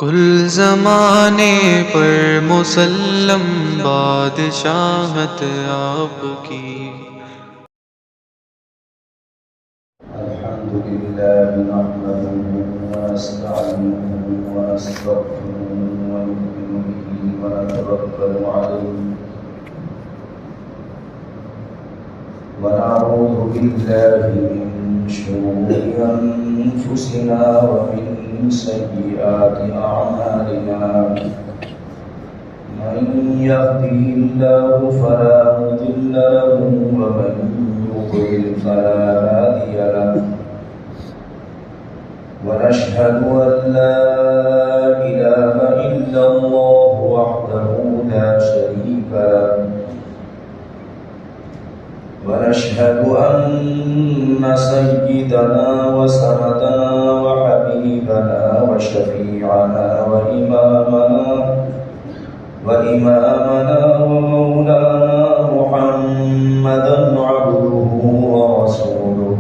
کل زمانے پر مسلم بادشاہت آپ کی۔ الحمد لله نحمده ونستعينه ونستغفره ونؤمن به ونتوكل عليه ونعوذ بالله من شرور أنفسنا ومن سيئات أعمالنا من يهده الله فلا مضل له ومن يضلل فلا هادي له ونشهد أن لا إله إلا الله وحده لا شريك له ونشهد أن سيدنا وسندنا وحبيبنا وشفيعنا وإمامنا ومولانا محمدا عبده ورسوله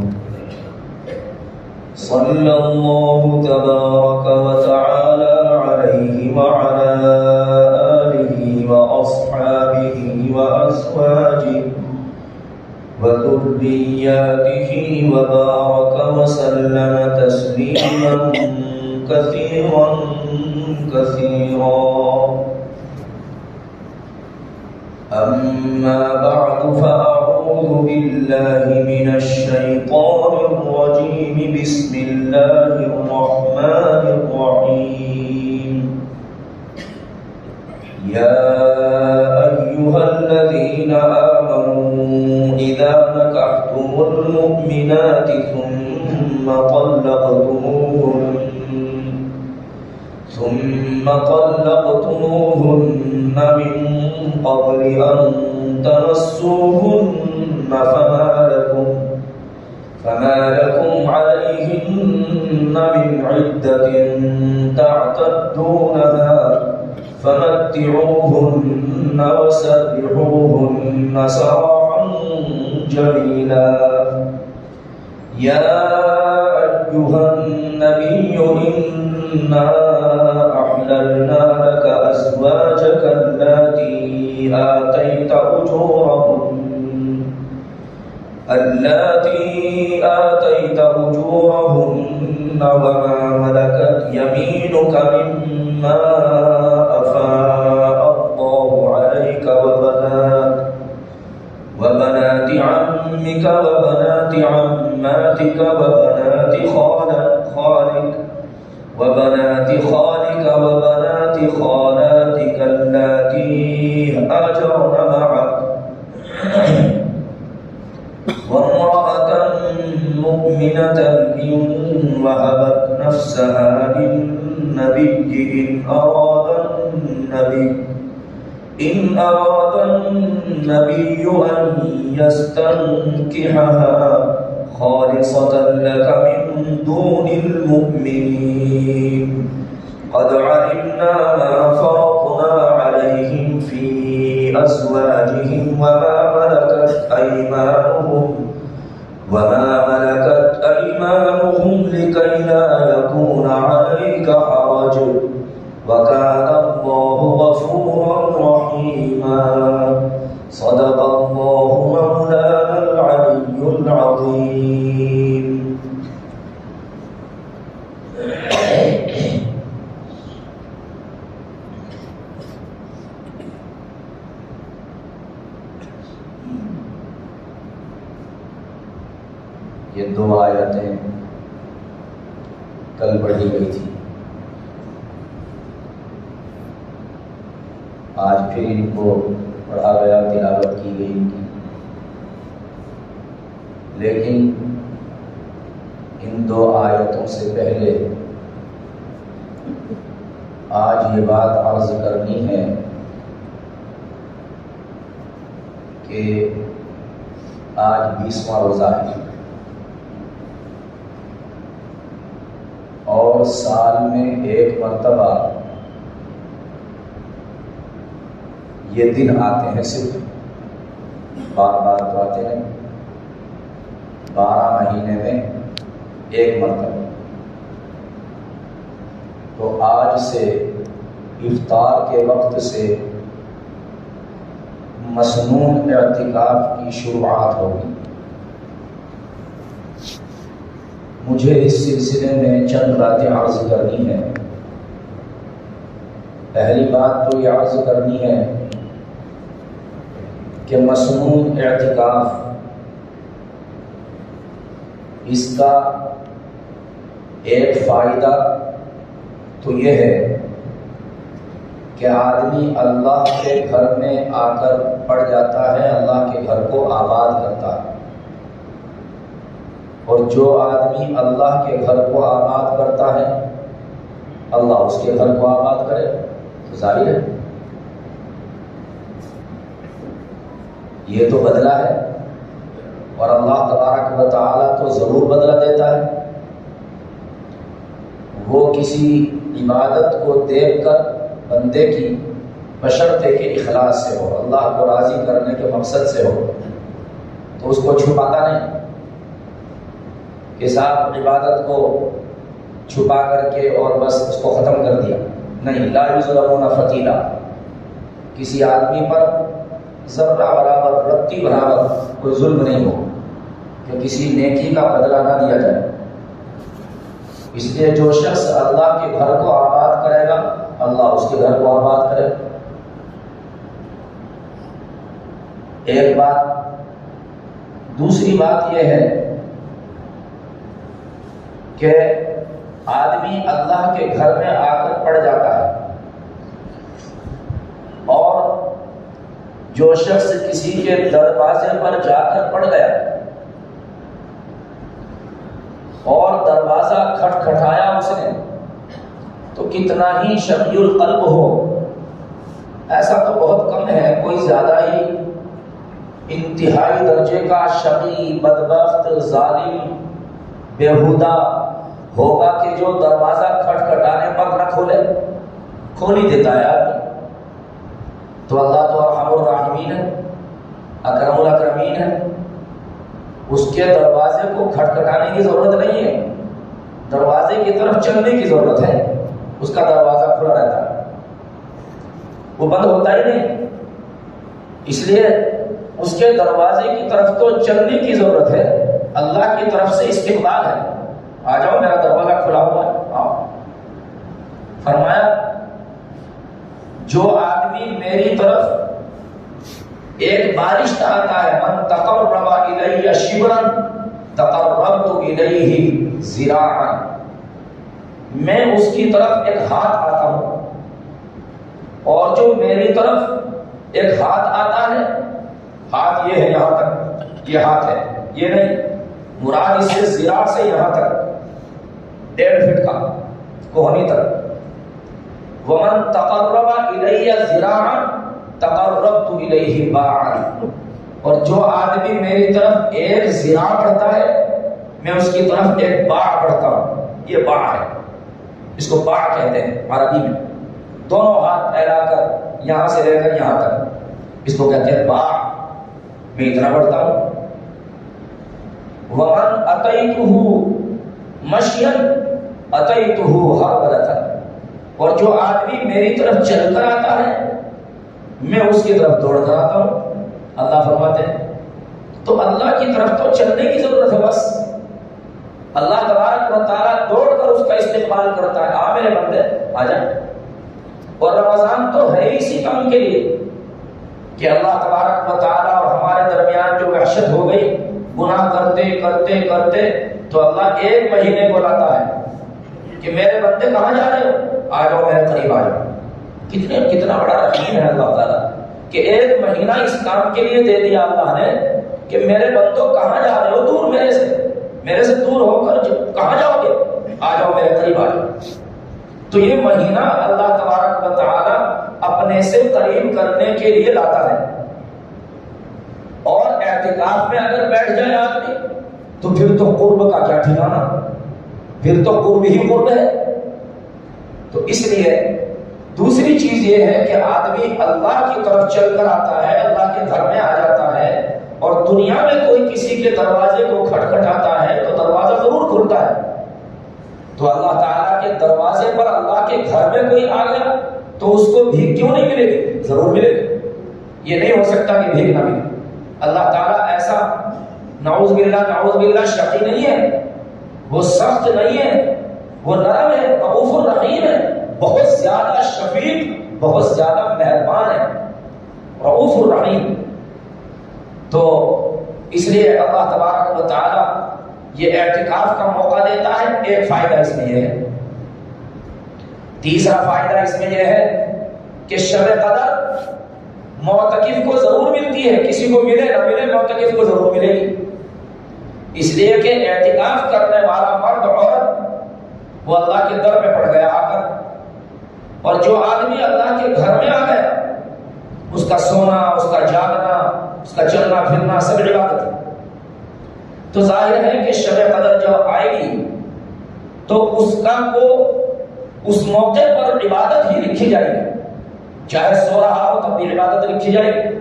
صلى الله تبارك وتعالى عليه وعلى آله وأصحابه وأزواجه وذرياته وبارك وسلم تسليما كثيرا أما بعد فأعوذ بالله من الشيطان الرجيم بسم الله الرحمن الرحيم يا أيها الذين آمنوا إذا نكحتم المؤمنات ثم طلقتموهن من قبل أن تمسوهن فما لكم عليهن من عدة تعتدونها فمتعوهن وسرحوهن سراحا جميلا يا أيها النبي إنا أحللنا لك أزواجك التي آتيت أجورهن وما ملكت يمينك مما أفاء الله عليك وبنات عمك وبنات عماتك وبنات خالك وبنات خالاتك اللاتي هاجرن معك وامرأة مؤمنة إن وهبت نفسها للنبي إن أراد النبي أن يستنكحها خالصة لك من دون المؤمنين قد علمنا ما فرضنا عليهم في أزواجهم وما ملكت أيمانهم لكي لا يكون عليك حرج وكان الله غفورا رحيما صدق الله مولانا العلي العظيم یہ دو آیتیں کل پڑھی گئی تھی، آج پھر ان کو پڑھا گیا، تلاوت کی گئی ان کی، لیکن ان دو آیتوں سے پہلے آج یہ بات عرض کرنی ہے کہ آج 20واں روزہ ہے اور سال میں ایک مرتبہ یہ دن آتے ہیں، صرف بار بار تو آتے نہیں، 12 مہینے میں ایک مرتبہ۔ تو آج سے افطار کے وقت سے مسنون اعتکاف کی شروعات ہوگی۔ مجھے اس سلسلے میں چند باتیں عرض کرنی ہیں۔ پہلی بات تو یہ عرض کرنی ہے کہ مسنون اعتکاف، اس کا ایک فائدہ تو یہ ہے کہ آدمی اللہ کے گھر میں آ کر پڑ جاتا ہے، اللہ کے گھر کو آباد کرتا ہے، اور جو آدمی اللہ کے گھر کو آباد کرتا ہے اللہ اس کے گھر کو آباد کرے، تو ظاہر ہے یہ تو بدلہ ہے، اور اللہ تبارک و تعالیٰ تو ضرور بدلہ دیتا ہے۔ وہ کسی عبادت کو دیکھ کر بندے کی بشرطے کے اخلاص سے ہو، اللہ کو راضی کرنے کے مقصد سے ہو، تو اس کو چھپاتا نہیں کہ صاحب عبادت کو چھپا کر کے اور بس اس کو ختم کر دیا، نہیں، لا یظلمون فتیلا، کسی آدمی پر ذرہ برابر، رتی برابر کوئی ظلم نہیں ہو کہ کسی نیکی کا بدلہ نہ دیا جائے۔ اس لیے جو شخص اللہ کے گھر کو آباد کرے گا اللہ اس کے گھر کو آباد کرے۔ ایک بات۔ دوسری بات یہ ہے کہ آدمی اللہ کے گھر میں آ کر پڑ جاتا ہے، اور جو شخص کسی کے دروازے پر جا کر پڑ گیا اور دروازہ کھٹکھٹایا اس نے، تو کتنا ہی شقی القلب ہو، ایسا تو بہت کم ہے، کوئی زیادہ ہی انتہائی درجے کا شقی، بدبخت، ظالم، بیہودہ ہوگا کہ جو دروازہ کھٹکھٹانے پر نہ کھولے، کھول ہی دیتا ہے آدمی۔ تو اللہ تو ارحم الراحمین ہے، اکرم الاکرمین ہے، اس کے دروازے کو کھٹکھٹانے کی ضرورت نہیں ہے، دروازے کی طرف چلنے کی ضرورت ہے، اس کا دروازہ کھلا رہتا ہے، وہ بند ہوتا ہی نہیں۔ اس لیے اس کے دروازے کی طرف تو چلنے کی ضرورت ہے، اللہ کی طرف سے استقبال ہے، آ جاؤ میرا دروازہ کھلا ہوا ہے، آؤ۔ فرمایا جو آدمی میری طرف ایک بارش آتا ہے، من تقرب الی شبرا تقربت الیہ ذراعا، میں اس کی طرف ایک ہاتھ آتا ہوں، اور جو میری طرف ایک ہاتھ آتا ہے، ہاتھ یہ ہے یہاں تک، یہ ہاتھ ہے، یہ نہیں، مراد اس سے ذراع سے یہاں تک 1.5 فٹ کا کوہنی تک۔ ومن تقرب الی ذراعا تقربت الیہ باعا، اور جو آدمی میری طرف ایک ذراع بڑھتا ہے میں اس کی طرف ایک باع بڑھتا ہوں، یہ باع ہے، اس کو باع کہتے ہیں عربی میں، دونوں ہاتھ پھیلا کر یہاں سے لے کر یہاں تک، اس کو کہتے ہیں باع، میں اتنا بڑھتا ہوں۔ ومن اتیتہ مشیا اتیتہ ہرولۃ، اور جو آدمی میری طرف چل کر آتا ہے میں اس کی طرف دوڑ کر آتا ہوں۔ اللہ فرماتے ہیں تو اللہ کی طرف تو چلنے کی ضرورت ہے، بس اللہ تبارک و تعالیٰ دوڑ کر اس کا استقبال کرتا ہے، آ میرے بندے آ جا۔ اور رمضان تو ہے اسی کام کے لیے کہ اللہ تبارک و تعالیٰ اور ہمارے درمیان جو وحشت ہو گئی گناہ کرتے کرتے کرتے، تو اللہ ایک مہینے کو لاتا ہے کہ میرے بندے کہاں جا رہے ہو، آ جاؤ میرے قریب آ جاؤ۔ کتنا بڑا رحیم ہے اللہ تعالیٰ کہ ایک مہینہ اس کام کے لیے دے دیا اللہ نے کہ میرے بندوں کہاں جا رہے ہو، دور میرے سے دور ہو کر کہاں جاؤ گے، آ جاؤ میرے قریب آ جاؤ۔ تو یہ مہینہ اللہ تبارک و تعالیٰ اپنے سے قریب کرنے کے لیے لاتا ہے، اور اعتکاف میں اگر بیٹھ جائے آدمی تو پھر تو قرب کا کیا ٹھکانا، پھر تو قرب ہی قرب ہے۔ تو اس لیے دوسری چیز یہ ہے کہ آدمی اللہ کی طرف چل کر آتا ہے، اللہ کے گھر میں آ جاتا ہے، اور دنیا میں کوئی کسی کے دروازے کو کھٹکھٹاتا ہے تو دروازہ ضرور کھلتا ہے، تو اللہ تعالیٰ کے دروازے پر اللہ کے گھر میں کوئی آ گیا تو اس کو بھیک کیوں نہیں ملے گی؟ ضرور ملے گی. یہ نہیں ہو سکتا کہ بھیک نہ ملے. اللہ تعالیٰ ایسا نعوذ باللہ شقی نہیں ہے، وہ سخت نہیں ہے، وہ نرم ہے، رؤوف الرحیم ہے، بہت زیادہ شفیق، بہت زیادہ مہربان ہے، رؤوف الرحیم. تو اس لیے اللہ تبارک و تعالی یہ اعتکاف کا موقع دیتا ہے. ایک فائدہ اس میں یہ ہے. تیسرا فائدہ اس میں یہ ہے کہ شب قدر معتکف کو ضرور ملتی ہے. کسی کو ملے نہ ملے، معتکف کو ضرور ملے گی. اس لیے کہ اعتکاف کرنے والا مرد عورت وہ اللہ کے در میں پڑ گیا آ کر، اور جو آدمی اللہ کے گھر میں آ گیا اس کا سونا، اس کا جاگنا، اس کا چلنا پھرنا سب عبادت ہے. تو ظاہر ہے کہ شب قدر جب آئے گی تو اس کا کو اس موقع پر عبادت ہی لکھی جائے گی، چاہے سو رہا ہو تب بھی عبادت لکھی جائے گی.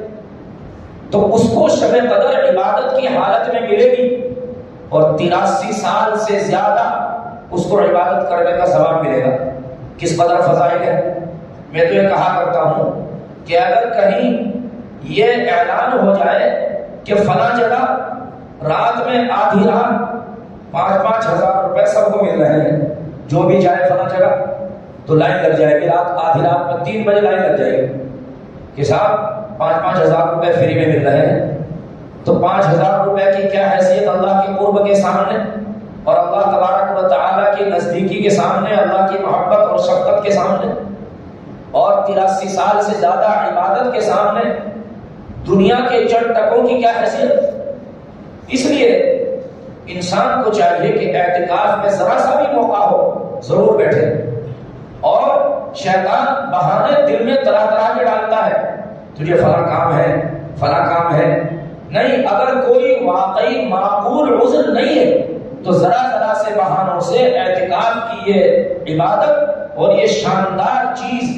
تو اس کو شب قدر عبادت کی حالت میں ملے گی، اور 83 سال سے زیادہ اس کو عبادت کرنے کا ثواب ملے گا. کس قدر فضائل ہے. میں تو یہ کہا کرتا ہوں کہ اگر کہیں یہ اعلان ہو جائے کہ فلاں جگہ رات میں آدھی رات 5-5 ہزار روپے سب کو مل رہے ہیں، جو بھی جائے فلاں جگہ تو لائن لگ جائے گی. رات آدھی رات میں 3 بجے لائن لگ جائے گی کہ صاحب 5-5 ہزار روپے فری میں مل رہے ہیں. تو 5 ہزار روپے کی کیا حیثیت اللہ کے قرب کے سامنے اور اللہ تبارک و تعالیٰ کی نزدیکی کے سامنے، اللہ کی محبت اور شفقت کے سامنے، اور 83 سال سے زیادہ عبادت کے سامنے دنیا کے چند ٹکوں کی کیا حیثیت. اس لیے انسان کو چاہیے کہ اعتکاف میں ذرا سا بھی موقع ہو ضرور بیٹھے. اور شیطان بہانے دل میں طرح طرح کے ڈالتا ہے، تجھے فلاں کام ہے، فلاں کام ہے. نہیں، اگر کوئی واقعی معقول عذر نہیں ہے تو ذرا ذرا سے بہانوں سے اعتکاف کی یہ عبادت اور یہ شاندار چیز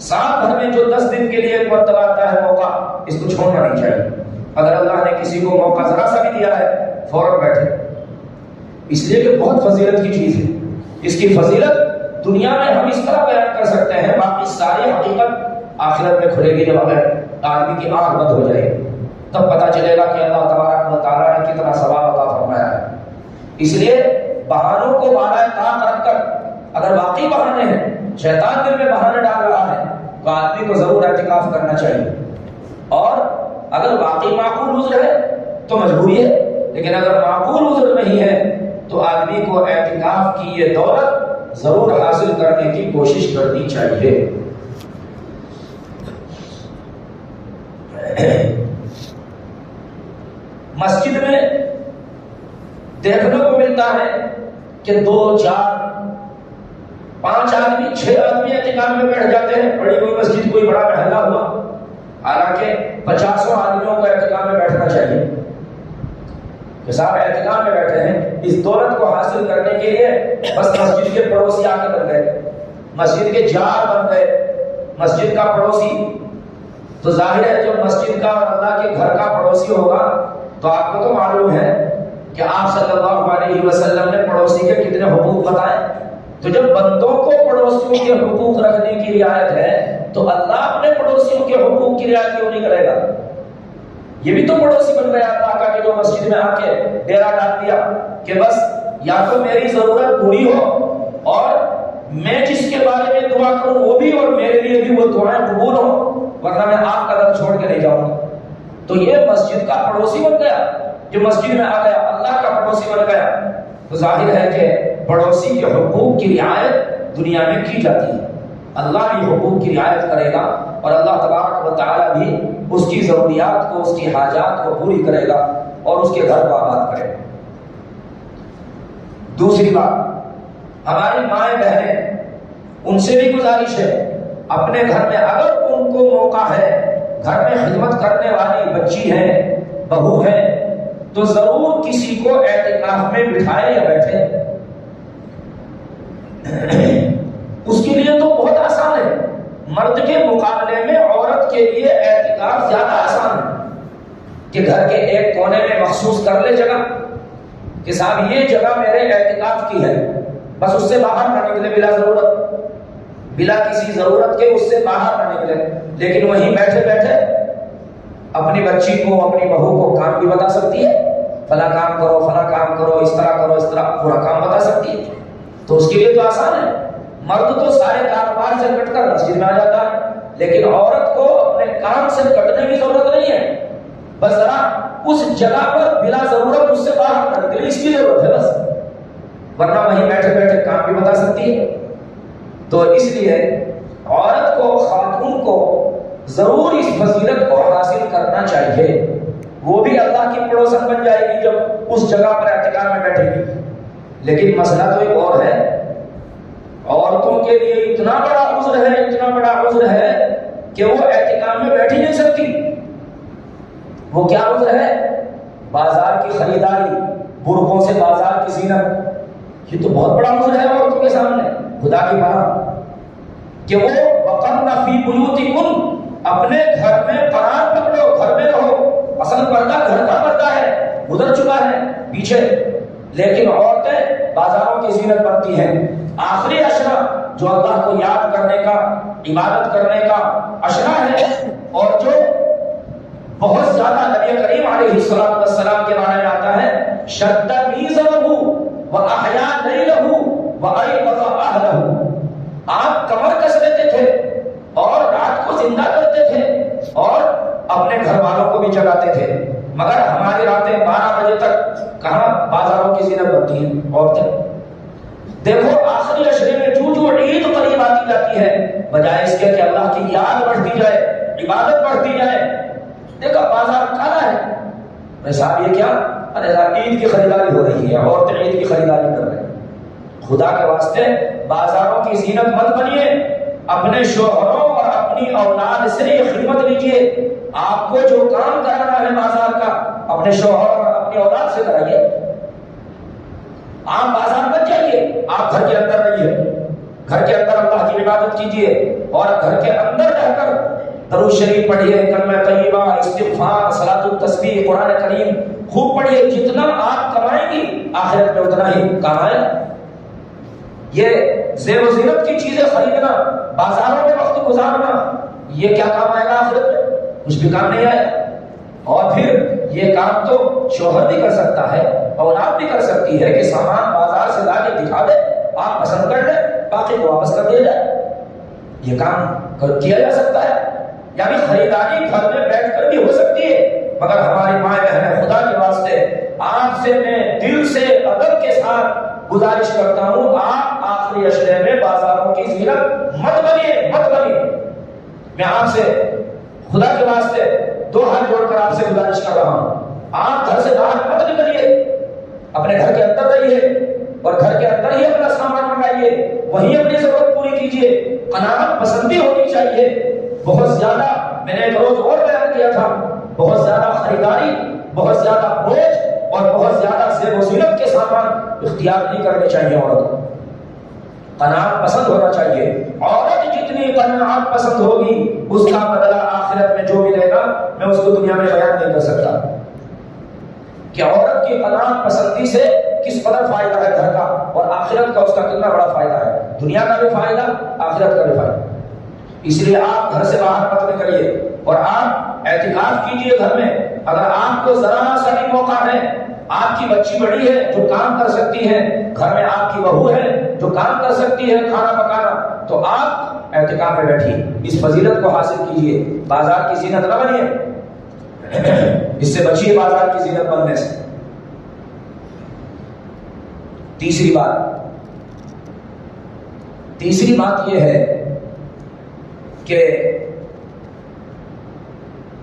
سال بھر میں جو 10 دن کے لیے ایک مرتبہ آتا ہے موقع، اس کو چھوڑنا نہیں چاہیے. اگر اللہ نے کسی کو موقع ذرا سا بھی دیا ہے فوراً بیٹھے، اس لیے کہ بہت فضیلت کی چیز ہے. اس کی فضیلت دنیا میں ہم اس طرح بیان کر سکتے ہیں، باقی ساری حقیقت آخرت میں کھلے گی جب اگر آدمی کی آنکھ بند ہو جائے گی، تب پتہ چلے گا کہ اللہ تبارک و تعالیٰ نے کتنا ثواب عطا فرمایا ہے. اس لیے بہانوں کو بالائے طاق رکھ کر، اگر واقعی بہانے ہیں، شیطان دل میں بہانے ڈال رہا ہے، تو آدمی کو ضرور اعتکاف کرنا چاہیے. اور اگر واقعی معقول عذر ہے تو مجبوری ہے، لیکن اگر معقول عذر نہیں ہے تو آدمی کو اعتکاف کی یہ دولت ضرور حاصل کرنے کی کوشش کرنی چاہیے. مسجد میں دیکھنے کو ملتا ہے کہ 2, 4, 5 آدمی 6 آدمی اعتکاف میں بیٹھ جاتے ہیں. بڑی کوئی مسجد، کوئی بڑا محلہ ہوا، حالانکہ 50 آدمیوں کو اعتکاف میں بیٹھنا چاہیے. کہ صاحب اعتکاف میں بیٹھے ہیں، اس دولت کو حاصل کرنے کے لیے بس مسجد کے پڑوسی آ کے بن گئے، مسجد کے جار بن گئے، مسجد کا پڑوسی. تو ظاہر ہے جو مسجد کا اور اللہ کے گھر کا پڑوسی ہوگا تو آپ کو تو معلوم ہے کہ آپ صلی اللہ علیہ وسلم نے پڑوسی کے کتنے حقوق بتائے. تو جب بندوں کو پڑوسیوں کے حقوق رکھنے کی رعایت ہے تو اللہ اپنے پڑوسیوں کے حقوق کی رعایت کیوں نہیں کرے گا؟ یہ بھی تو پڑوسی بن گیا اللہ کا کہ جو مسجد میں آ کے ڈیرا ڈال دیا کہ بس یا تو میری ضرورت پوری ہو اور میں جس کے بارے میں دعا کروں وہ بھی، اور میرے لیے بھی وہ دعائیں قبول ہوں، ورنہ میں آپ کا در چھوڑ کے نہیں جاؤں گا. تو یہ مسجد کا پڑوسی بن گیا، جو مسجد میں آ گیا اللہ کا پڑوسی بن گیا. تو ظاہر ہے کہ پڑوسی کے حقوق کی رعایت دنیا میں کی جاتی ہے. اللہ بھی حقوق کی رعایت کرے گا اور اللہ تبارک و تعالیٰ بھی اس کی ضروریات کو، اس کی حاجات کو پوری کرے گا اور اس کے گھر کو آباد کرے گا. دوسری بات، ہماری مائیں بہنیں، ان سے بھی گزارش ہے اپنے گھر میں اگر ان کو موقع ہے، گھر میں خدمت کرنے والی بچی ہے، بہو ہے، تو ضرور کسی کو اعتکاف میں بٹھائے یا بیٹھے. اس کے لیے تو بہت آسان ہے. مرد کے مقابلے میں عورت کے لیے اعتکاف زیادہ آسان ہے کہ گھر کے ایک کونے میں مخصوص کر لے جگہ کہ صاحب یہ جگہ میرے اعتکاف کی ہے. بس اس سے باہر نہ نکلے بلا ضرورت، بلا کسی ضرورت کے اس سے باہر نہ نکلے، لیکن وہیں بیٹھے بیٹھے اپنی بچی کو اپنی بہو کو کام بھی بتا سکتی ہے، فلاں کام کرو فلاں کام کرو، اس طرح کرو اس طرح، پورا کام بتا سکتی ہے، تو اس کے لیے تو آسان ہے۔ مرد تو سارے کاروبار سے کٹ کر مسجد میں آ جاتا ہے، لیکن عورت کو اپنے کام سے کٹنے کی ضرورت نہیں ہے، بس ذرا اس جگہ پر بلا ضرورت اس سے باہر نہ نکلے، اس کی ضرورت ہے بس، ورنہ وہیں بیٹھے بیٹھے کام بھی بتا سکتی ہے۔ تو اس لیے عورت کو، خاتون کو ضرور اس فضیلت کو حاصل کرنا چاہیے، وہ بھی اللہ کی پڑوسن بن جائے گی جب اس جگہ پر اعتکاف میں بیٹھے گی۔ لیکن مسئلہ تو ایک اور ہے، عورتوں کے لیے اتنا بڑا عذر ہے، اتنا بڑا عذر ہے کہ وہ اعتکاف میں بیٹھ ہی نہیں سکتی۔ وہ کیا عذر ہے؟ بازار کی خریداری، برقعوں سے بازار کی زینت، یہ تو بہت بڑا عذر ہے عورتوں کے سامنے، خدا کی پناہ، کہ وہ وقرن فی بیوتکن، اپنے گھر میں قرار پکڑو، گھر میں رہو، اصل پردہ گھر کا پردہ ہے، گزر چکا ہے پیچھے، لیکن عورتیں بازاروں کی زینت بنتی ہیں۔ آخری اشرا جو اللہ کو یاد کرنے کا، عبادت کرنے کا اشرا ہے، اور جو بہت زیادہ نبی کریم علیہ الصلوۃ والسلام کے بارے میں آتا ہے، شد میزرہ واحیا لیلہ وایقظ اہلہ، آپ کمر کس لیتے تھے اور رات کو زندہ کرتے تھے اور اپنے گھر والوں کو بھی جگاتے تھے، مگر ہماری راتیں 12 بجے تک کہاں بازاروں کی زینت بنتی ہیں عورتیں۔ دیکھو آخری اشرے میں جو عید قریب آتی جاتی ہے، بجائے اس کے کہ اللہ کی یاد بڑھتی جائے، عبادت بڑھتی جائے، دیکھو بازار کالا ہے، میں صاحب یہ کیا؟ ارے عید کی خریداری ہو رہی ہے، عورتیں عید کی خریداری کر رہے ہیں۔ خدا کے واسطے بازاروں کی زینت مت بنیے، اپنے شوہروں اور اپنی اولاد سے یہ خدمت لیجیے، آپ کو جو کام کرانا ہے بازار کا اپنے شوہر اور اپنی اولاد سے کرائیے۔ آپ بازار مت جائیے، آپ گھر کے اندر رہیے، گھر کے اندر اللہ کی عبادت کیجیے، اور گھر کے اندر رہ کر درود شریف پڑھیے، کلمہ طیبہ، استغفار، صلاۃ التسبیح، قرآن کریم خوب پڑھیے، جتنا آپ کمائیں گی آخرت میں اتنا ہی کمائیں۔ یہ زیب و زینت کی چیزیں خریدنا، بازاروں میں وقت گزارنا، یہ کیا کام آئے گا آخرت میں؟ کچھ بھی کام نہیں آئے۔ اور پھر یہ کام تو شوہر بھی کر سکتا ہے، اولاد بھی کر سکتی ہے کہ سامان بازار سے لا کے دکھا دے، آپ پسند کر لیں، باقی کو واپس کر دیا جائے، یہ کام کیا جا سکتا ہے۔ یعنی خریداری گھر میں بیٹھ کر بھی ہو سکتی ہے، مگر ہماری ماں بہنیں خدا کے واسطے آپ سے میں دل سے ادب کے ساتھ گزارش کرتا ہوں، آپ آخری اشرے میں بازاروں کی زینت مت بنیے، مت بنیے۔ میں آپ سے خدا کے واسطے 2 ہاتھ جوڑ کر آپ سے گزارش کر رہا ہوں، آپ گھر سے باہر مت نکلیے، اپنے گھر کے اندر رہیے اور گھر کے اندر ہی اپنا سامان منگائیے، وہیں اپنی ضرورت پوری کیجیے۔ قناعت پسندی ہونی چاہیے۔ بہت زیادہ، میں نے ایک روز اور بیان کیا تھا، بہت زیادہ خریداری، بہت زیادہ بوجھ اور بہت زیادہ زیب و زینت کے سامان اختیار نہیں کرنے چاہیے عورت کو۔ قناعت پسند ہونا چاہیے۔ عورت جتنی قناعت پسند ہوگی اس کا بدلہ آخرت میں جو ملے گا میں اس کو دنیا میں بیان نہیں کر سکتا کہ عورت کی قناعت پسندی سے کس قدر فائدہ ہے گھر کا، اور آخرت کا اس کا کتنا بڑا فائدہ ہے، دنیا کا بھی فائدہ، آخرت کا بھی فائدہ۔ اس لیے آپ گھر سے باہر مت نکلیے اور آپ اعتکاف کیجیے گھر میں۔ اگر آپ کو ذرا سا بھی موقع ہے، آپ کی بچی بڑی ہے جو کام کر سکتی ہے، گھر میں آپ کی بہو ہے جو کام کر سکتی ہے کھانا پکانا، تو آپ اعتکاف میں بیٹھیے، اس فضیلت کو حاصل کیجیے، بازار کی زینت نہ بنیے، اس سے بچیے بازار کی زینت بننے سے۔ تیسری بات یہ ہے کہ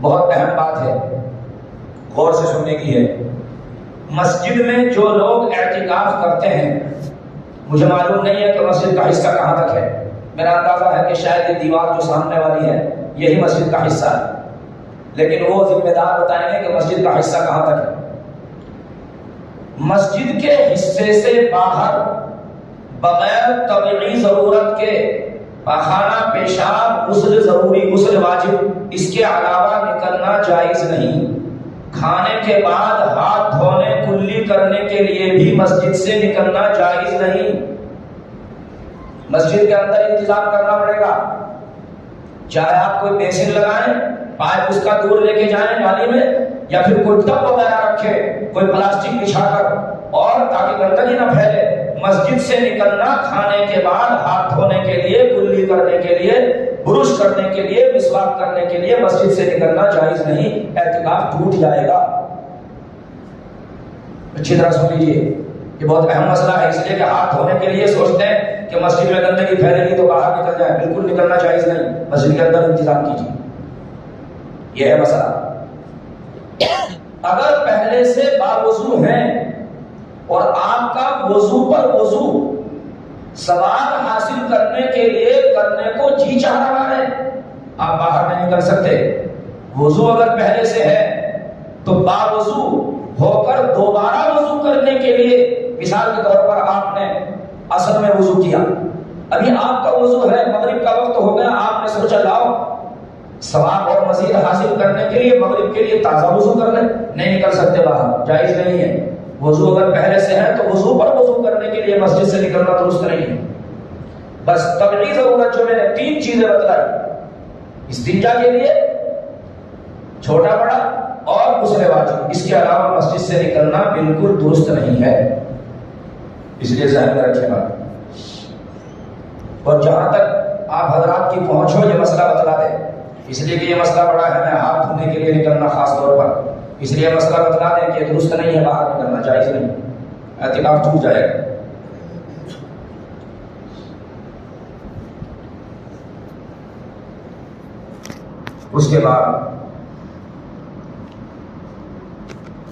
بہت اہم بات ہے، غور سے سننے کی ہے۔ مسجد میں جو لوگ اعتکاف کرتے ہیں، مجھے معلوم نہیں ہے کہ مسجد کا حصہ کہاں تک ہے، میرا اندازہ ہے کہ شاید یہ دیوار جو سامنے والی ہے یہی مسجد کا حصہ ہے، لیکن وہ ذمہ دار بتائیں گے کہ مسجد کا حصہ کہاں تک ہے۔ مسجد کے حصے سے باہر بغیر طبعی ضرورت کے پاخانہ، پیشاب، غسل ضروری، غسل واجب، اس کے علاوہ نکلنا جائز نہیں۔ کھانے کے بعد ہاتھ دھونے کلی کرنے کے لیے بھی مسجد سے نکلنا جائز نہیں۔ مسجد کے اندر انتظام کرنا پڑے گا، چاہے آپ کوئی بیسن لگائیں، پائپ اس کا دور لے کے جائیں نالی میں، یا پھر کوئی ٹب وغیرہ رکھے، کوئی پلاسٹک بچھا کر، اور تاکہ گندگی نہ پھیلے۔ مسجد سے نکلنا کھانے کے بعد ہاتھ دھونے کے لیے، کلی کرنے کے لیے، برش کرنے کے لیے، مسواک کرنے کے لیے مسجد سے نکلنا جائز نہیں، اعتکاف ٹوٹ جائے گا۔ اچھی طرح سن لیجیے، یہ بہت اہم مسئلہ ہے، اس لیے کہ ہاتھ دھونے کے لیے سوچتے ہیں کہ مسجد میں گندگی پھیلے گی تو باہر نکل جائے، بالکل نکلنا جائز نہیں، مسجد کے اندر انتظام کیجیے، یہ ہے مسئلہ۔ اگر پہلے سے باوضو ہیں اور آپ کا وضو پر وضو ثواب حاصل کرنے کے لیے کرنے کو جی چاہ رہا ہے، آپ باہر نہیں نکل سکتے۔ وضو اگر پہلے سے ہے تو باوضو ہو کر دوبارہ وضو کرنے کے لیے، مثال کے طور پر آپ نے عصر میں وضو کیا، ابھی آپ کا وضو ہے، مغرب کا وقت ہو گیا، آپ نے سوچا لاؤ ثواب اور مزید حاصل کرنے کے لیے مغرب کے لیے تازہ وضو کر لیں، نہیں نکل سکتے باہر، جائز نہیں ہے۔ وضو اگر پہلے سے ہے تو وضو پر وضو کرنے کے لیے مسجد سے نکلنا درست نہیں ہے۔ بس طبعی ضرورت جو میں نے 3 چیزیں بتلائی، استنجا کے لیے، چھوٹا بڑا اور غسل واجب، اس کے علاوہ مسجد سے نکلنا بالکل درست نہیں ہے، اس لیے ذہن میں رکھے گا۔ اور جہاں تک آپ حضرات کی پہنچ ہو یہ مسئلہ بتلا دیں، اس لیے کہ یہ مسئلہ بڑا ہے، میں ہاتھ دھونے کے لیے نکلنا خاص طور پر، اس لیے مسئلہ بتلا دیں کہ درست نہیں ہے، باہر نکلنا جائز نہیں، اعتکاف ٹوٹ جائے گا۔ اس کے بعد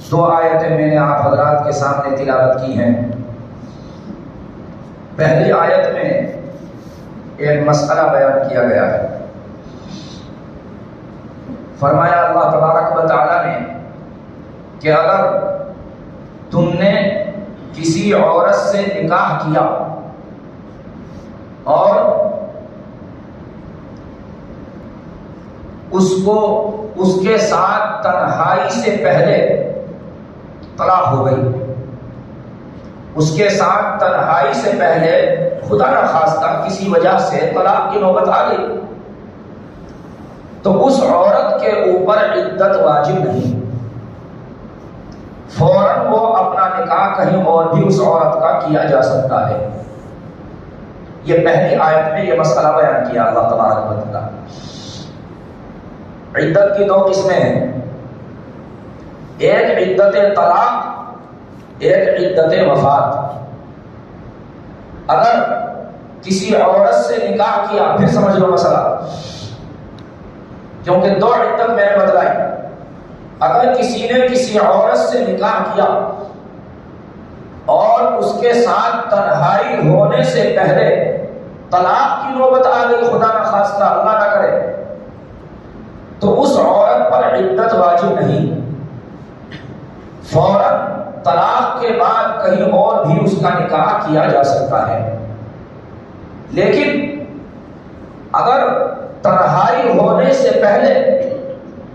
2 آیتیں میں نے آپ حضرات کے سامنے تلاوت کی ہیں۔ پہلی آیت میں ایک مسئلہ بیان کیا گیا ہے، فرمایا اللہ تبارک و تعالی نے کہ اگر تم نے کسی عورت سے نکاح کیا اور اس کو اس کے ساتھ تنہائی سے پہلے طلاق ہو گئی، اس کے ساتھ تنہائی سے پہلے خدا نخواستہ کسی وجہ سے طلاق کی نوبت آ گئی، تو اس عورت کے اوپر عدت واجب نہیں، فوراً وہ اپنا نکاح کہیں اور بھی اس عورت کا کیا جا سکتا ہے۔ یہ پہلی آیت میں یہ مسئلہ بیان کیا اللہ تبارک و تعالی۔ عدت کی 2 قسمیں ہیں، ایک عدت طلاق، ایک عدت وفات۔ اگر کسی عورت سے نکاح کیا، پھر سمجھ لو مسئلہ، کیونکہ 2 عدت میں نے بتلائی، اگر کسی نے کسی عورت سے نکاح کیا اور اس کے ساتھ تنہائی ہونے سے پہلے طلاق کی نوبت آ گئی، خدا نخواستہ اللہ نہ کرے، تو اس عورت پر عدت واجب نہیں، فوراً طلاق کے بعد کہیں اور بھی اس کا نکاح کیا جا سکتا ہے۔ لیکن اگر تنہائی ہونے سے پہلے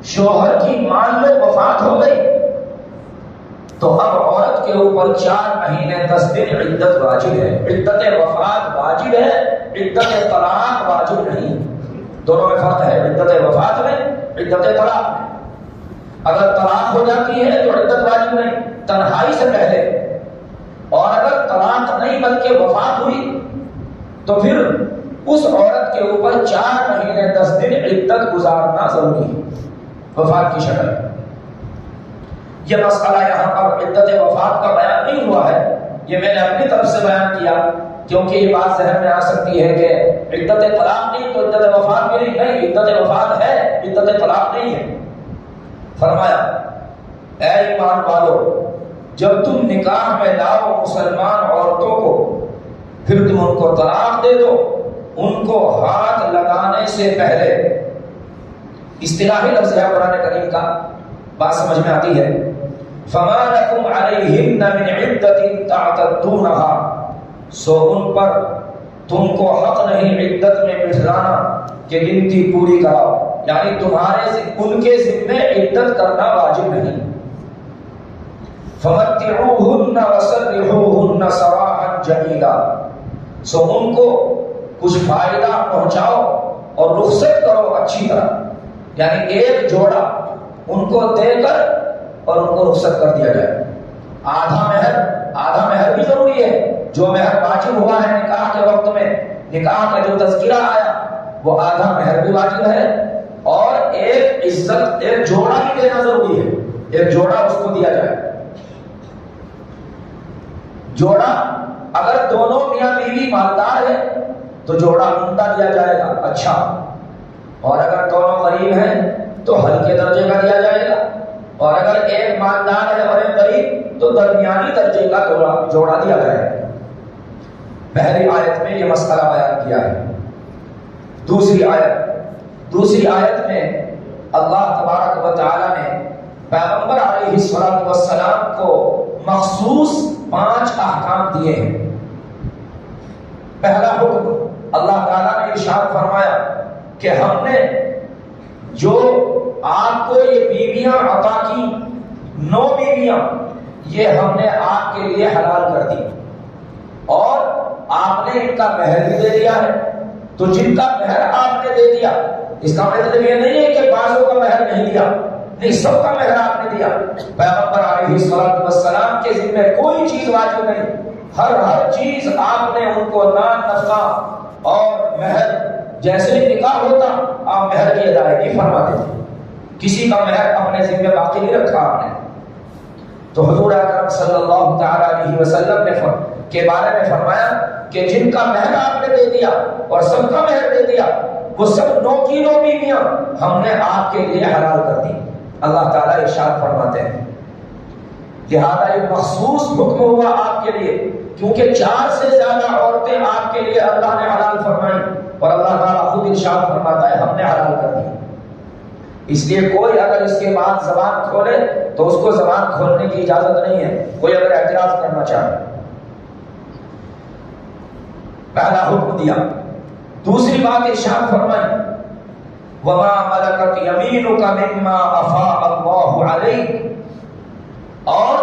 شوہر کی مان لو وفات ہو گئی، تو اب عورت کے اوپر 4 مہینے 10 دن عدت واجب ہے۔ عدت وفات واجب ہے، عدت طلاق واجب نہیں، دونوں میں فرق ہے، عدت وفات میں، عدت طلاق میں۔ اگر طلاق ہو جاتی ہے تو عدت واجب نہیں تنہائی سے پہلے، اور اگر طلاق نہیں بلکہ وفات ہوئی تو پھر اس عورت کے اوپر 4 مہینے 10 دن عدت گزارنا ضروری ہے وفات کی شکل۔ یہ مسئلہ یہاں پر عدت وفات کا بیان نہیں ہوا ہے، یہ میں نے اپنی طرف سے بیان کیا، کیونکہ یہ بات ذہن میں آ سکتی ہے کہ عدت طلاق نہیں تو عدت وفات بھی نہیں، عدت وفات ہے، عدت طلاق نہیں ہے۔ فرمایا اے ایمان والو، جب تم نکاح میں لاؤ مسلمان عورتوں کو، پھر تم ان کو طلاق دے دو ان کو ہاتھ لگانے سے پہلے۔ اصطلاحی لفظ ہے قرآن کریم کا، بات سمجھ میں آتی ہے۔ فما لکم علیہن من عدۃ تعتدونها، سو ان پر تم کو حق نہیں عدت میں بٹھلانا کہ گنتی پوری کراؤ، یعنی تمہارے ان کے ذمے عدت کرنا واجب نہیں۔ فمتعوہن وسرحوہن سراحا جمیلا، سو ان کو کچھ فائدہ پہنچاؤ اور رخصت کرو اچھی طرح، یعنی ایک جوڑا ان کو دے کر اور ان کو رخصت کر دیا جائے۔ آدھا مہر بھی ضروری ہے، جو مہر واجب ہوا ہے نکاح کے وقت میں، نکاح کا جو تذکرہ آیا وہ آدھا مہر بھی واجب ہے، اور ایک عزت، ایک جوڑا بھی دینا ضروری ہے، ایک جوڑا اس کو دیا جائے۔ جوڑا اگر دونوں میاں بیوی مالدار ہیں تو جوڑا عمدہ دیا جائے گا، اچھا، اور اگر دونوں غریب ہیں تو ہلکے درجے کا دیا جائے گا، اور اگر ایک مالدار ہے اور ایک غریب تو درمیانی درجے کا جوڑا دیا جائے گا۔ پہلی آیت میں یہ مسئلہ بیان کیا ہے۔ دوسری آیت میں اللہ تبارک و تعالی نے پیغمبر علیہ الصلوۃ والسلام کو مخصوص 5 احکام دیے ہیں۔ پہلا حکم اللہ تعالیٰ نے ارشاد فرمایا کہ ہم نے جو آپ کو یہ بیویاں عطا کی، 9 بیویاں، یہ ہم نے آپ کے لیے حلال کر دی، اور آپ نے ان کا مہر بھی دے دیا ہے۔ تو جن کا مہر آپ نے دے دیا، اس کا مطلب یہ نہیں ہے کہ بعضوں کا مہر نہیں دیا، نہیں، سب کا مہر آپ نے دیا۔ پیغمبر علیہ الصلوۃ والسلام کے ذمہ کوئی چیز واجب نہیں، ہر چیز آپ نے ان کو نان، نفقہ اور مہر، جیسے ہی نکاح ہوتا آپ مہر کی ادائیگی فرماتے تھے، کسی کا مہر اپنے ذمہ باقی نہیں رکھا آپ نے۔ تو حضور اکرم صلی اللہ تعالی علیہ وسلم نے کے بارے میں فرمایا کہ جن کا مہر آپ نے دے دیا اور سب کا مہر دے دیا، وہ سب 9 کی 9 بیویاں ہم نے آپ کے لیے حلال کر دی۔ اللہ تعالیٰ ارشاد فرماتے ہیں، لہذا یہ مخصوص حکم ہوا آپ کے لیے، کیونکہ 4 سے زیادہ عورتیں آپ کے لیے اللہ نے حلال فرمائیں، اور اللہ تعالیٰ خود ارشاد فرماتا ہے ہم نے حلال کر دی۔ اس لیے کوئی اگر اس کے بعد زبان کھولے تو اس کو زبان کھولنے کی اجازت نہیں ہے، کوئی اگر اعتراض کرنا چاہے۔ پہلا حکم دیا۔ دوسری بات ارشاد فرمائی، وَمَا مَلَكَتْ يَمِينُكَ مِمَّا أَفَاءَ اللَّهُ عَلَيْكَ، اور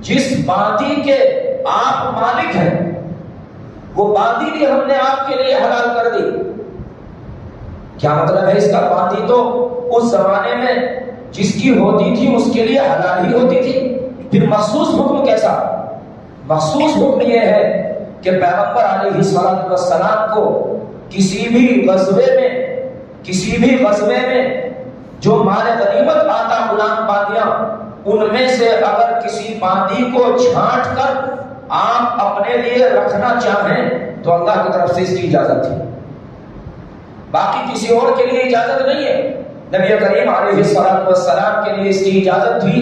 جس باندی کے آپ مالک ہیں وہ باندی بھی ہم نے آپ کے لیے حلال کر دی۔ کیا مطلب ہے اس کا؟ باندی تو اس زمانے میں جس کی ہوتی تھی اس کے لیے حلال ہی ہوتی تھی، پھر مخصوص حکم کیسا؟ مخصوص حکم یہ ہے کہ پیغمبر علیہ الصلوۃ والسلام کو کسی بھی غزوے میں جو مال غنیمت آتا غلام باندیاں، ان میں سے اگر کسی باندی کو چھانٹ کر آپ اپنے لیے رکھنا چاہیں تو اللہ کی طرف سے اس کی اجازت تھی، باقی کسی اور کے لیے اجازت نہیں ہے۔ نبی کریم علیہ الصلوۃ والسلام کے لیے اس کی اجازت تھی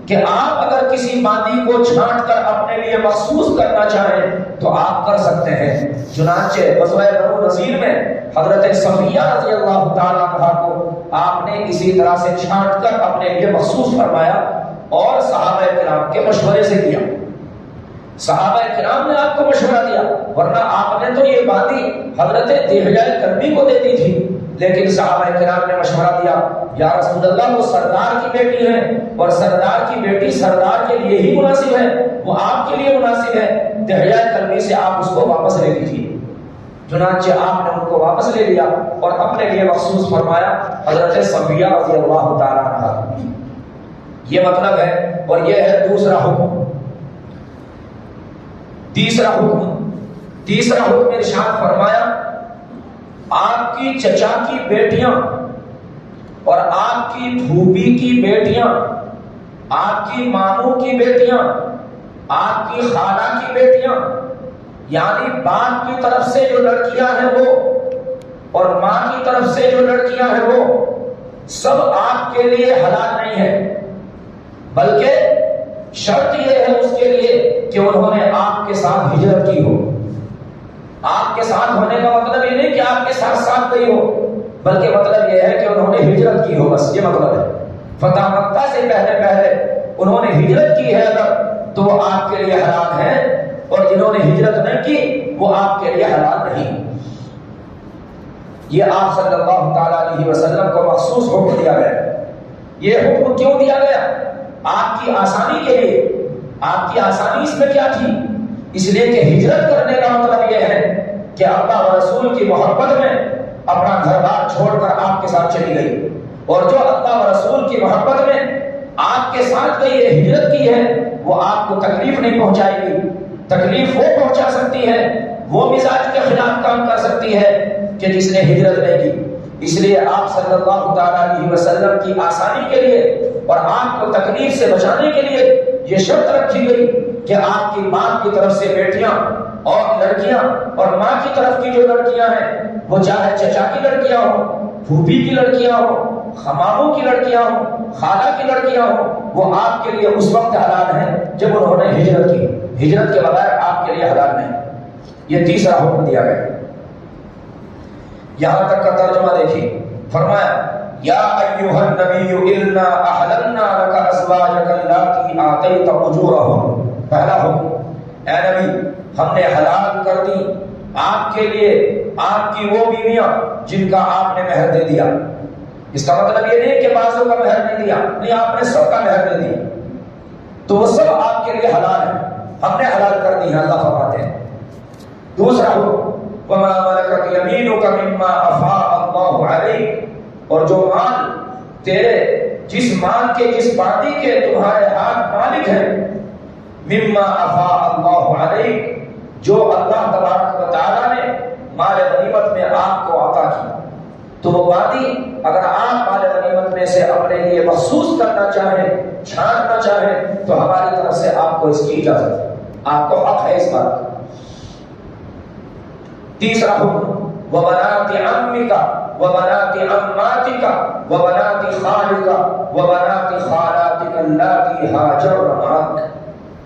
کہ آپ اگر کسی باندی کو چھانٹ کر اپنے لیے مخصوص کرنا چاہیں تو آپ کر سکتے ہیں۔ چنانچہ غزوہ بنو نذیر میں حضرت صفیہ رضی اللہ تعالیٰ عنہا کو آپ نے اسی طرح سے چھانٹ کر اپنے لیے مخصوص فرمایا اور صحابہ کرام کے مشورے سے کیا۔ صحابہ کرام نے آپ کو مشورہ دیا، ورنہ آپ نے تو یہ باندی حضرت دحیہ کلبی کو دے دی تھی، لیکن صحابہ کرام نے مشورہ دیا، یا رسول اللہ وہ سردار کی بیٹی ہے، اور سردار کی بیٹی سردار کے لیے ہی مناسب ہے، وہ آپ کے لیے مناسب ہے، دحیہ کلبی سے آپ اس کو واپس لے لیجیے۔ چنانچہ آپ نے ان کو واپس لے لیا اور اپنے لیے مخصوص فرمایا حضرت صفیہ رضی اللہ تعالیٰ عنہ۔ یہ مطلب ہے، اور یہ ہے دوسرا حکم۔ تیسرا حکم ارشاد فرمایا، آپ کی چچا کی بیٹیاں اور آپ کی پھوپھی کی بیٹیاں، آپ کی ماموں کی بیٹیاں، آپ کی خالہ کی بیٹیاں، یعنی باپ کی طرف سے جو لڑکیاں ہیں وہ اور ماں کی طرف سے جو لڑکیاں ہیں وہ سب آپ کے لیے حلال نہیں ہے، بلکہ شرط یہ ہے اس کے لیے کہ انہوں نے آپ کے ساتھ ہجرت کی ہو۔ آپ کے ساتھ ہونے کا مطلب یہ نہیں کہ آپ کے ساتھ ساتھ گئی ہو، بلکہ مطلب یہ ہے کہ انہوں نے ہجرت کی ہو، بس یہ مطلب ہے۔ فتح مکہ سے پہلے انہوں نے ہجرت کی ہے اگر تو وہ آپ کے لیے حلال ہے، اور جنہوں نے ہجرت نہیں کی وہ آپ کے لیے حلال نہیں۔ یہ آپ صلی اللہ تعالی علیہ وسلم کو مخصوص حکم دیا گیا۔ یہ حکم کیوں دیا گیا؟ آپ کی آسانی کے لیے۔ آپ کی آسانی اس میں کیا تھی؟ اس لیے کہ ہجرت کرنے کا مطلب یہ ہے کہ اللہ و رسول کی محبت میں اپنا گھر بار چھوڑ کر آپ کے ساتھ چلی گئی، اور جو اللہ و رسول کی محبت میں آپ کے ساتھ گئی ہے، ہجرت کی ہے، وہ آپ کو تکلیف نہیں پہنچائے گی۔ تکلیف وہ پہنچا سکتی ہے، وہ مزاج کے خلاف کام کر سکتی ہے کہ جس نے ہجرت نہیں کی۔ اس لیے آپ صلی اللہ تعالیٰ علیہ وسلم کی آسانی کے لیے اور آپ کو تکلیف سے بچانے کے لیے یہ شرط رکھی گئی کہ آپ کی ماں کی طرف سے بیٹیاں اور لڑکیاں اور ماں کی طرف کی جو لڑکیاں ہیں، وہ چاہے چچا کی لڑکیاں ہوں، پھوپھی کی لڑکیاں ہوں، خماموں کی لڑکیاں ہوں، خالہ کی لڑکیاں ہوں، وہ آپ کے لیے اس وقت حلال ہیں جب انہوں نے ہجرت کی۔ ہجرت کے بغیر آپ کے لیے حلال نہیں۔ یہ تیسرا حکم دیا گیا۔ یہاں تک کا ترجمہ دیکھیے، فرمایا یا ایھا النبی انا احللنا لک ازواجک اللاتی آتیت اجورہن۔ پہلا حکم، اے نبی ہم نے حلال کر دی آپ کے لیے آپ کی وہ بیویاں جن کا آپ نے مہر دے دیا۔ اس کا مطلب یہ نہیں کہ بعضوں کا مہر نہیں دیا، نہیں، آپ نے سب کا مہر دے دیا، تو وہ سب آپ کے لیے حلال ہے، ہم نے حلال کر دی ہے، اللہ فرماتے ہیں۔ دوسرا حکم وما ملکت یمینک مما افاء اللہ علیک، اور جو مال تیرے جس مال کے جس باندی کے تمہارے ہاتھ مالک ہیں، مما افاء اللہ علیک، جو اللہ تبارک و تعالیٰ نے مال غنیمت میں آپ کو عطا کی، تو وہ باندی اگر آپ مال غنیمت میں سے اپنے لیے مخصوص کرنا چاہیں، چھانٹنا چاہیں، تو ہماری طرف سے آپ کو اس کی اجازت ہے، آپ کو حق ہے اس بات کا۔ تیسرا حکم وبنات عمک وبنات عماتک وبنات خالک وبنات خالاتک اللاتی ہاجرن معک،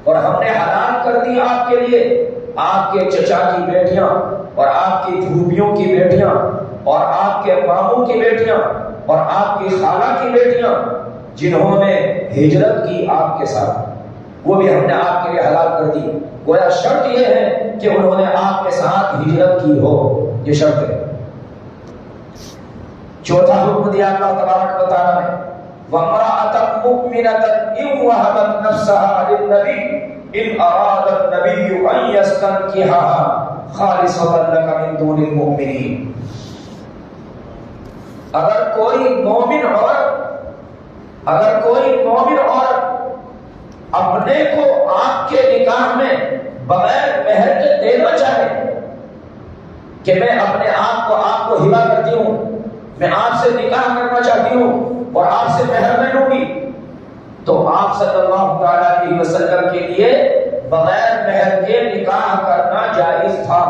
اور ہم نے حلال کر دی آپ کے لیے آپ کے چچا کی بیٹیاں اور آپ کی پھوپھیوں کی بیٹیاں اور آپ کے ماموں کی بیٹیاں اور آپ کی خالہ کی بیٹیاں جنہوں نے ہجرت کی آپ کے ساتھ، وہ بھی ہم نے آپ کے لیے حلال کر دی۔ گویا شرط یہ ہے کہ انہوں نے آپ کے ساتھ ہجرت کی ہو، یہ شرط ہے۔ چوتھا حکم دیا اللہ تبارک و تعالیٰ نے وَامْرَأَةً مُؤْمِنَةً إِنْ وَهَبَتْ نَفْسَهَا لِلنَّبِيِّ إِنْ أَرَادَ النَّبِيُّ أَنْ يَسْتَنْكِحَهَا خَالِصَةً لَكَ مِنْ دُونِ الْمُؤْمِنِينَ۔ اگر کوئی مومن عورت اپنے کو آپ کے نکاح میں بغیر مہر کے دینا چاہے کہ میں اپنے آپ کو ہبہ کرتی ہوں، میں آپ سے نکاح کرنا چاہتی ہوں اور آپ سے مہر نہیں لوں گی، تو آپ صلی اللہ علیہ وسلم کے لیے بغیر مہر کے نکاح کرنا جائز تھا۔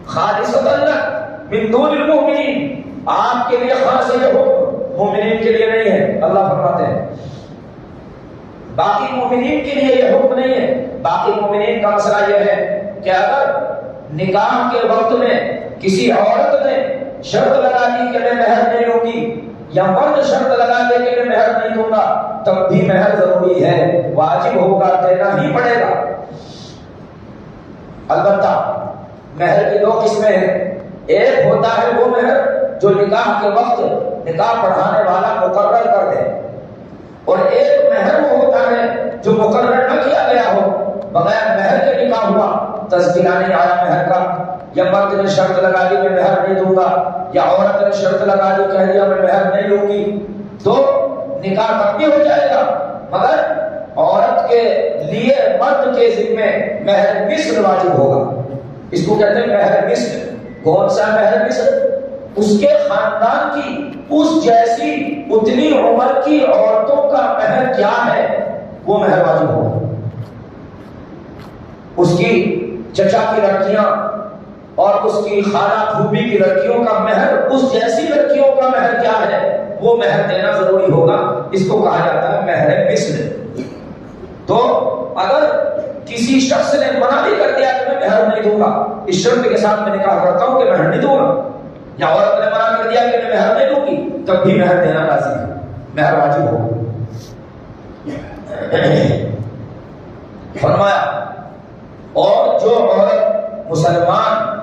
خالصۃ لک من دون المؤمنین، آپ کے لیے خاص یہ حکم مومنین کے لیے نہیں ہے، اللہ فرماتے ہیں باقی مومنین کے لیے یہ حکم نہیں ہے۔ باقی مومنین کا مسئلہ یہ ہے کہ اگر نکاح کے وقت میں کسی عورت نے شرط لگا دی کہ میں مہر نہیں لوں گی، یا مرد شرط لگا دے کہ میں مہر نہیں دوں گا، تب بھی مہر ضروری ہے، واجب ہوگا، دینا ہی پڑے گا۔ البتہ مہر کی دو قسمیں ہیں، ایک ہوتا ہے وہ مہر جو نکاح کے وقت نکاح پڑھانے والا مقرر کر دے، اور ایک مہر وہ ہوتا ہے جو مقرر نہ کیا گیا ہو، بغیر مہر کے نکاح ہوا، تذکرہ نہیں آیا مہر کا، یا مرد نے شرط لگا دی میں مہر نہیں دوں گا، یا عورت نے شرط لگا دی کہہ دیا میں مہر نہیں لوں گی، تو نکاح تب بھی ہو جائے گا، مگر عورت کے لیے مرد کے ذمے مہر مثل واجب ہوگا۔ اس کو کہتے ہیں مہر مثل۔ کون سا مہر مثل؟ اس کے خاندان کی اس جیسی اتنی عمر کی عورتوں کا مہر کیا ہے وہ مہر واجب ہوگا۔ اس کی چچا کی لڑکیاں اور اس کی خالہ پھوپھی کی لڑکیوں کا مہر، اس جیسی لڑکیوں کا مہر کیا ہے وہ مہر دینا ضروری ہوگا، اس کو کہا جاتا ہے مہر مثل۔ تو اگر کسی شخص نے منع بھی کر دیا کہ میں مہر نہیں دوں گا، اس شرط کے ساتھ میں نکاح کرتا ہوں کہ مہر نہیں دوں گا، یا عورت نے منع کر دیا کہ میں مہر نہیں دوں گی، تب بھی مہر دینا لازم ہے، مہر واجب ہوگا۔ فرمایا اور جو عورت مسلمان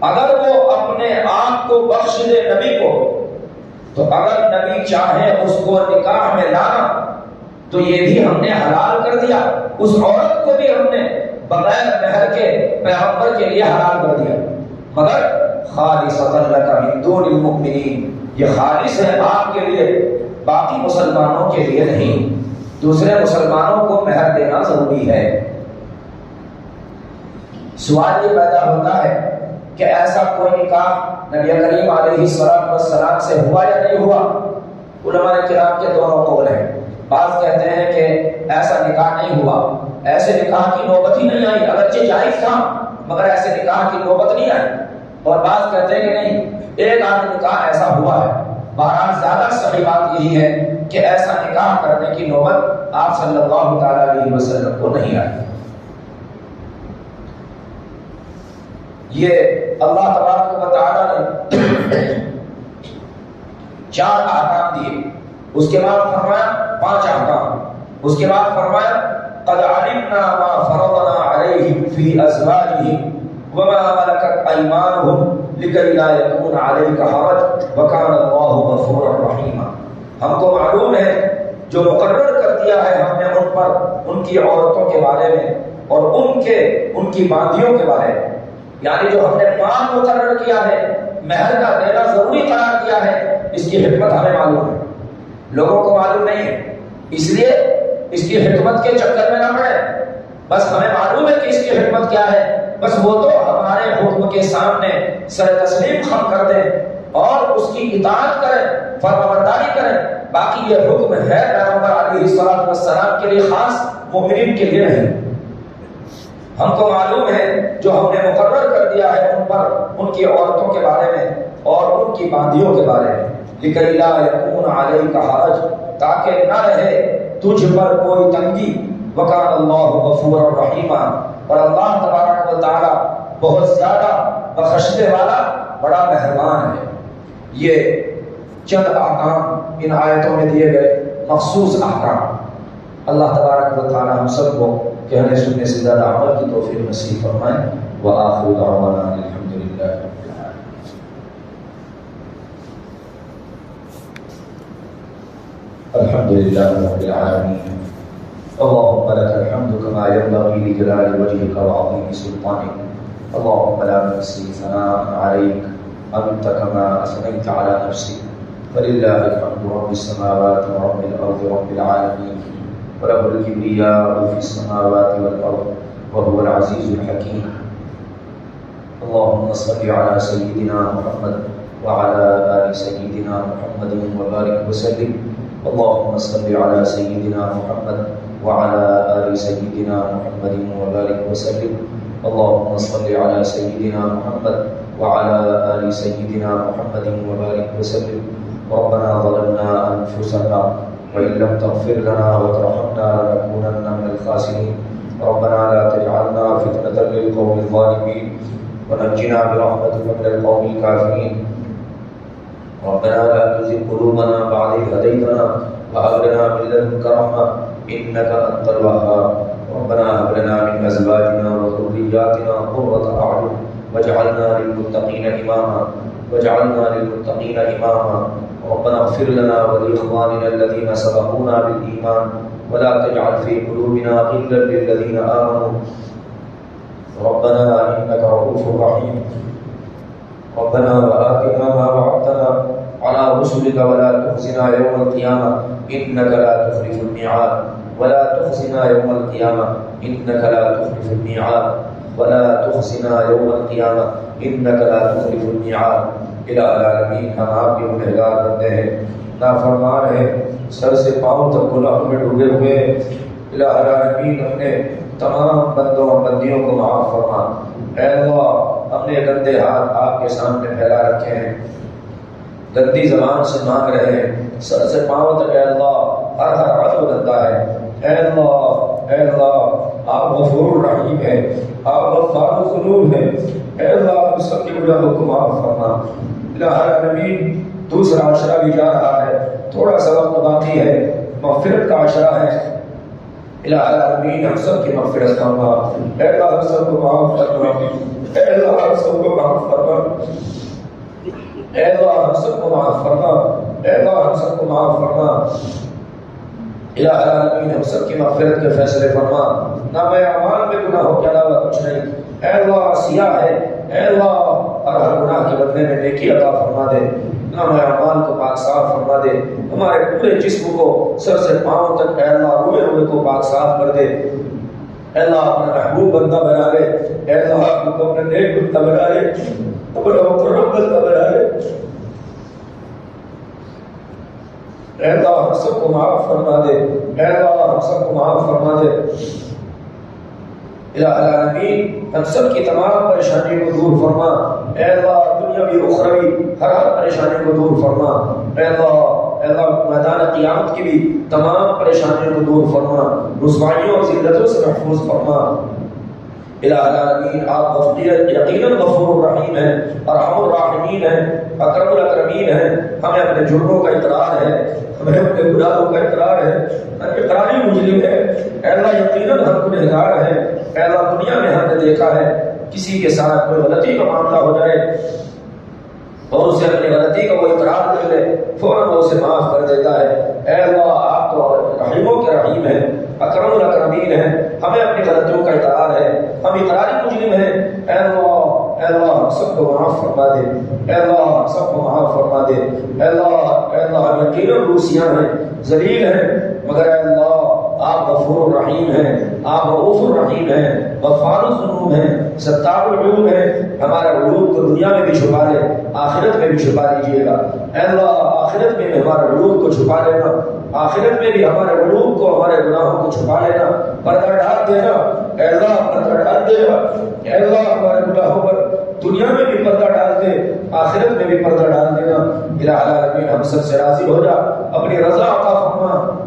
اگر وہ اپنے آپ کو بخش دے نبی کو، تو اگر نبی چاہے اس کو نکاح میں لانا تو یہ بھی ہم نے حلال کر دیا، اس عورت کو بھی ہم نے بغیر مہر کے پیغمبر کے لیے حلال کر دیا۔ مگر خالصۃ لک من دون المؤمنین، یہ خالص ہے آپ کے لیے، باقی مسلمانوں کے لیے نہیں۔ دوسرے مسلمانوں کو مہر دینا ضروری ہے۔ سوال یہ پیدا ہوتا ہے کہ ایسا کوئی نکاح نبی کریم علیہ السلام سے ہوا یا نہیں ہوا؟ علماء کرام کے دونوں قول ہیں۔ بعض کہتے ہیں کہ ایسا نکاح نہیں ہوا، ایسے نکاح کی نوبت ہی نہیں آئی، اگرچہ جائز تھا مگر ایسے نکاح کی نوبت نہیں آئی۔ اور بعض کہتے ہیں کہ نہیں، ایک آدھ نکاح ایسا ہوا ہے۔ بہرحال زیادہ صحیح بات یہی ہے کہ ایسا نکاح کرنے کی نوبت آپ صلی اللہ تعالی علیہ وسلم کو نہیں آئی۔ یہ اللہ تبارک و تعالی نے 4 احکام دیے، اس کے بعد فرمایا 5 احکام، اس کے بعد فرمایا قد علمنا ما فرضنا عليهم في ازواجهم وما ملكت ايمانهم لكي لا يكون عليك حرج وكان الله غفورا رحيما۔ ہم کو معلوم ہے جو مقرر کر دیا ہے ہم نے ان پر، ان کی عورتوں کے بارے میں اور ان کی باندیوں کے بارے میں، یعنی جو ہم نے مال مقرر کیا ہے، مہر کا دینا ضروری قرار کیا ہے، اس کی حکمت ہمیں معلوم ہے، لوگوں کو معلوم نہیں ہے، اس لیے اس کی حکمت کے چکر میں نہ پڑے۔ بس ہمیں معلوم ہے کہ اس کی حکمت کیا ہے، بس وہ تو ہمارے حکم کے سامنے سر تسلیم خم کر دیں اور اس کی اطاعت کریں، فرمانبرداری کریں۔ باقی یہ حکم ہے پیغمبر علیہ السلام کے لیے خاص، مومنین کے لیے نہیں۔ ہم کو معلوم ہے جو ہم نے مقرر کر دیا ہے ان پر، ان کی عورتوں کے بارے میں اور ان کی باندیوں کے بارے میں، لِكَيْ لَا يَكُونَ عَلَيْكَ حَرَجٌ، تاکہ نہ رہے تجھ پر کوئی تنگی، وَكَانَ اللَّهُ غَفُورًا رَحِيمًا، اور اللہ تبارک و تعالی بہت زیادہ بخشنے والا، بڑا مہربان ہے۔ یہ چند احکام ان آیتوں میں دیے گئے مخصوص احکام۔ اللہ تبارک و تعالی ہم سب کو کہنے سننے سے زیادہ عمل کی توفیق نصیب فرمائے۔ وآخر دعوانا الحمدللہ رب العالمین۔ الحمدللہ رب العالمین، اللهم لك الحمد كما ينبغي لجلال وجهك وعظيم سلطانك، اللهم لا نحصي ثناء عليك أنت كما أثنيت على نفسك، فلله الحمد رب السماوات ورب الأرض رب العالمين، وله الكبرياء في السماوات والأرض وهو العزيز الحكيم۔ اللهم صل على سيدنا محمد وعلى آل سيدنا محمد وبارك وسلم، اللهم صل على سيدنا محمد وعلى آل سيدنا محمد وبارك وسلم، اللهم صل على سيدنا محمد وعلى آل سيدنا محمد وبارك وسلم۔ ربنا ظلمنا أنفسنا وإن لم تغفر لنا وترحمنا لنكونن من الخاسرين، ربنا لا تجعلنا فتنة للقوم الظالمين ونجنا برحمتك من القوم الكافرين، ربنا لا تزغ قلوبنا بعد إذ هديتنا وهب لنا من لدنك رحمة إنك أنت الوهاب، ربنا هب لنا من أزواجنا وذرياتنا قرة أعين واجعلنا للمتقين إماما، ربنا اغفر لنا ولإخواننا الذين سبقونا بالإيمان ولا تجعل في قلوبنا غلا للذين آمنوا، ربنا إنك رؤوف رحيم، ربنا وآتنا ما وعدتنا على رسلك ولا تخزنا يوم القيامة إنك لا تخلف الميعاد، ولا تخزنا يوم القيامة إنك لا تخلف الميعاد، ولا تخزنا يوم القيامة إنك لا تخلف الميعاد۔ الہ العالمین، ہم آپ کے گنہگار بندے ہیں، نافرمان ہیں، سر سے پاؤں تک گناہ میں ڈوبے ہوئے ہیں۔ الہ العالمین، اپنے تمام بندوں اور بندیوں کو معاف فرما۔ اے اللہ، اپنے گندے ہاتھ آپ کے سامنے پھیلا رکھے ہیں، گندی زبان سے مانگ رہے ہیں، سر سے پاؤں تک۔ اے اللہ، ہر عضو گندا ہے۔ اے اللہ، آپ غفور رحیم ہیں، آپ غفار الذنوب ہیں۔ اے اللہ، ہم سب کے گناہوں کو معاف فرما۔ الہ العالمین، دوسرا عشرہ بھی جا رہا ہے، تھوڑا سا وقت باقی ہے، مغفرت کا عشرہ ہے۔ الہ العالمین، ہم سب کی مغفرت فرما۔ اے اللہ، ہم سب کو معاف فرما۔ اے اللہ، ہم سب کو معاف فرما۔ اے اللہ، ہم سب کو معاف فرما۔ اے اللہ، ہم سب کو معاف فرما۔ الہ العالمین، ہم سب کی مغفرت کے فیصلے فرما۔ نام اعمال میں گناہوں کے علاوہ کچھ نہیں۔ اے اللہ، سیاہ ہے، اے اللہ اور ہر گناہ کے بدلے میں نیکی عطا فرما دے، ہمارے اعمال کو پاک صاف فرما دے، ہمارے پورے جسم کو سر سے پاؤں تک اے اللہ روئے ہوئے کو پاک صاف کر دے، اے اللہ اپنا محبوب بندہ بنا لے، اے اللہ ہم کو اپنے نیک بندہ بنا لے، اپنا مقرب بندہ بنا لے، اے اللہ ہم سب کو معاف فرما دے، اے اللہ ہم سب کو معاف فرما دے، الہ العالمین ہم سب کی تمام پریشانی کو دور فرما، اے اللہ دنیاوی اخروی ہر پریشانی کو دور فرما، اے اللہ میدان قیامت کی بھی تمام پریشانیوں کو دور فرما، رسوائیوں اور ذلتوں سے محفوظ فرما، الہ العالمین آپ یقیناً غفور الرحیم ہیں، ارحم الراحمین ہیں، اکرم الاکرمین ہیں، ہمیں اپنے جرموں کا اقرار ہے، ہمیں اپنے گناہوں کا اقرار ہے، ہم اقراری مجرم ہے، اے اللہ یقیناً ہم گنہگار ہیں، اے اللہ دنیا میں ہم نے دیکھا ہے کسی کے ساتھ کوئی غلطی کا معاملہ ہو جائے اور اسے اپنی غلطی کا وہ اقرار کر لے فوراً وہ اسے معاف کر دیتا ہے، اے اللہ آپ تو رحیموں کے رحیم ہیں، اکرم الاکرمین ہیں، ہمیں اپنی غلطیوں کا اقرار ہے، ہم اقراری مجرم ہیں، اے اللہ ہم سب کو معاف فرما دے، اے اللہ ہم سب کو معاف فرما دے، اے اللہ ہم یقیناً روسیاں ہیں، ذلیل ہیں، مگر اے اللہ آپ غفور الرحیم ہیں، آپ رؤوف الرحیم ہیں، غفار الذنوب ہیں، ستار العیوب ہیں، ہمارے عیوب کو دنیا میں بھی چھپا لے آخرت میں بھی چھپا لیجیے گا، اے اللہ آخرت میں بھی ہمارے عیوب کو چھپا لینا، آخرت میں بھی ہمارے عیوب کو ہمارے گناہوں کو چھپا لینا، پردہ ڈال دینا، اے اللہ پردہ ڈال دینا، اے اللہ ہمارے گناہوں پر دنیا میں بھی پردہ ڈال دے آخرت میں بھی پردہ ڈال دینا، الہ العالمین ہم سب سے راضی ہو جا، اپنی رضا عطا فرما،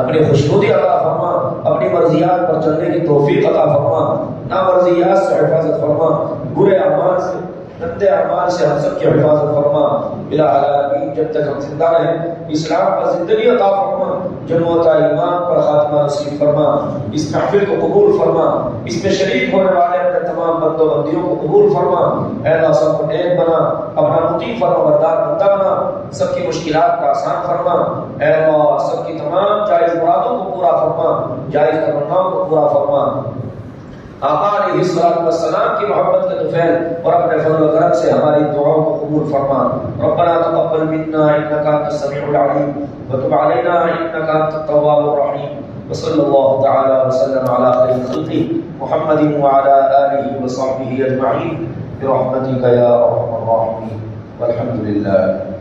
اپنی خوشنودی عطا فرما، اپنی مرضیات پر چلنے کی توفیق عطا فرما، نامرضیات سے حفاظت فرما، برے اعمال سے گندے اعمال سے ہم سب کی حفاظت فرما، الہ العالمین جب تک ہم زندہ رہیں اسلام پر زندگی عطا فرما، جنوت ایمان پر خاتمہ نصیب فرما، اس محفل کو قبول فرما، اس میں شریک ہونے والے اپنے تمام بندوں بندیوں کو قبول فرما، اے اللہ سب کو نیک بنا، اپنا مطیع فرما بردار بندہ بنا، سب کی مشکلات کا آسان فرما، اے اللہ سب کی تمام جائز مرادوں کو پورا فرما، جائز تمناؤں کو پورا فرما، آقا علیہ الصلوۃ والسلام کی محبت کا طفیل اور اپنے فضل و کرم سے ہماری دعاؤں کو قبول فرما، ربنا تقبل منا انک انت السمیع العلیم وتب علینا انک انت التواب الرحیم، وصلی اللہ تعالی وسلم علی خیر خلقہ محمد وعلی آلہ وصحبہ اجمعین برحمتک یا ارحم الراحمین والحمد للہ۔